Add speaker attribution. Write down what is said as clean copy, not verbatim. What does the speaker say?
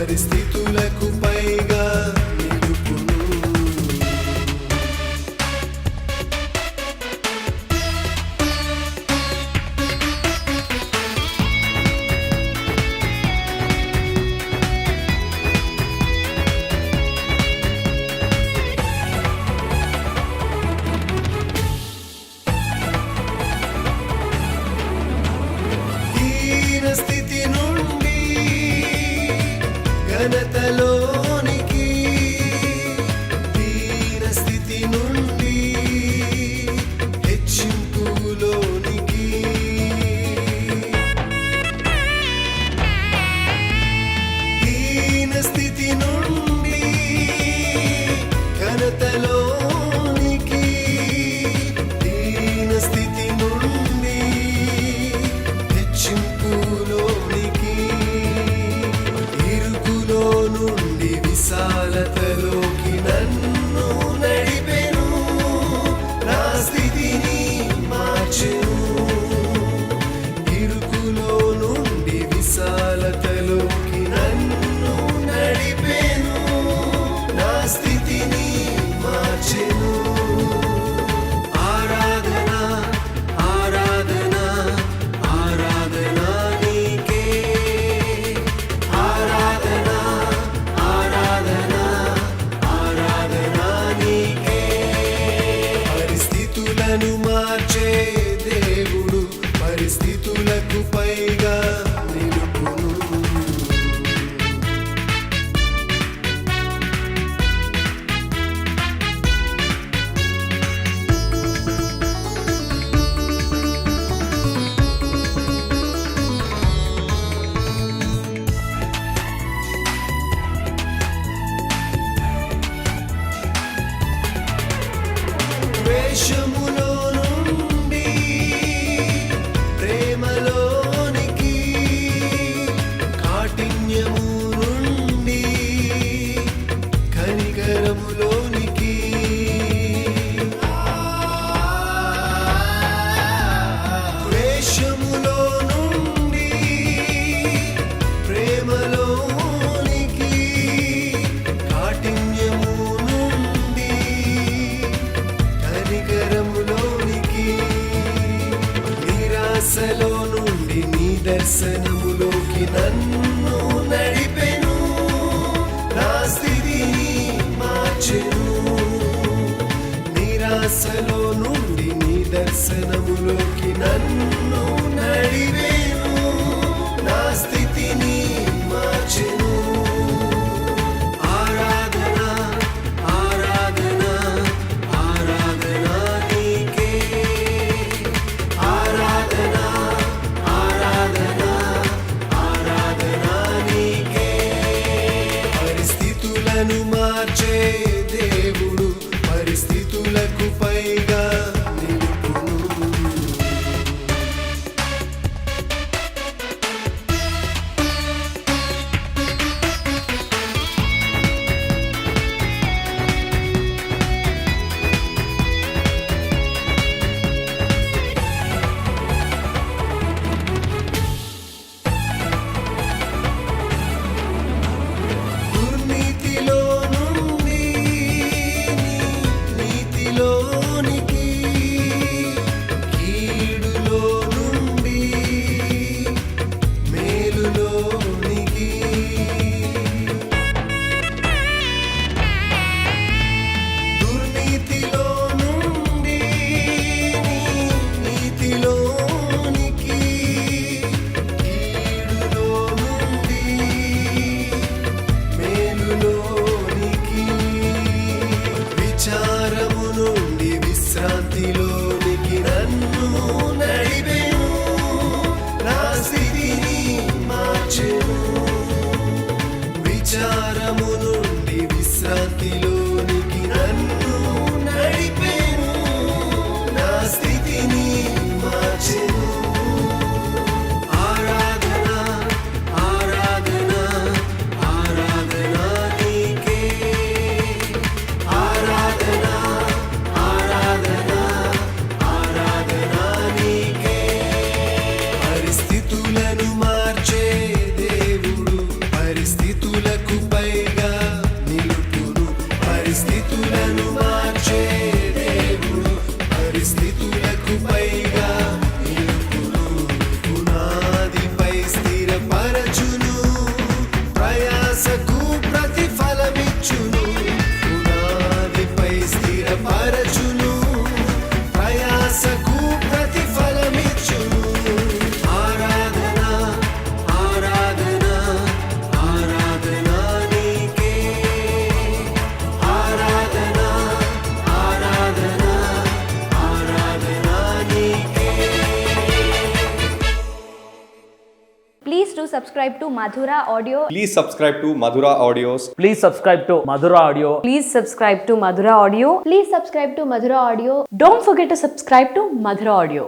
Speaker 1: పరిస్థితులకు పైగా నిలుపును. స్థితి నుండి ఘనతలోనికి, దీన స్థితి నుండి హెచ్చింపులోనికి, దీన స్థితి నుండి ఘనతలోనికి, దీన స్థితి నుండి హెచ్చింపులోనికి, ఇరుకులో నుండి విశాలతలోకి నన్ను నడిపెను, నా స్థితిని మార్చెను. ఇరుకులో నుండి విశాలతలోకి నన్ను నడిపెను, నా స్థితిని మార్చెను. ఆరాధన ఆరాధన ఆరాధన నీకే, ఆరాధన ఆరాధన ఆరాధన నీకే. పరిస్థితులను మార్చే దేవుడు పరిస్థితులకు పైగా నిలుపును. ద్వేషములో నుండి ప్రేమలోనికి, కాఠిన్యము నుండి కనికరములోనికి, ద్వేషములో నుండి ప్రేమలోనికి, కాఠిన్యము నుండి కనికరములోనికి, నిరాశలో నుండి నిదర్శనములోకి నన్ను నడిపెను, నా స్థితిని మార్చెను. నిరాశలో నుండి నిదర్శనములోకి నన్ను నడిపెను, నా స్థితిని మార్చెను. ఆరాధన ఆరాధన ఆరాధన నీకే, ఆరాధన ఆరాధన ఆరాధన నీకే. పరిస్థితులను మార్చే దేవుడు పరిస్థితులకు పైగా నిలుపును. దుర్నీతిలో నుండి నీతిలోనికి, కీడులో నుండి మేలులోనికి, దుర్నీతిలో నుండి నీతిలోనికి, కీడులో నుండి మేలులోనికి, విచారము నుండి విశ్రాంతిలోనికి నన్ను నడిపెను, నా స్థితిని మార్చెను. విచారము నుండి విశ్రాంతిలోనికి నన్ను నడిపెను, నా స్థితిని మార్చెను. ఆరాధన ఆరాధన ఆరాధన నీకే, ఆరాధన ఆరాధన ఆరాధన నీకే. పరిస్థితులను మార్చే దేవుడు పరిస్థితులకు
Speaker 2: subscribe to Madhura Audio.
Speaker 3: Please subscribe to Madhura Audios.
Speaker 4: Please subscribe to Madhura Audio.
Speaker 2: Please subscribe to Madhura Audio. Please subscribe to Madhura Audio. Don't forget to subscribe to Madhura Audio.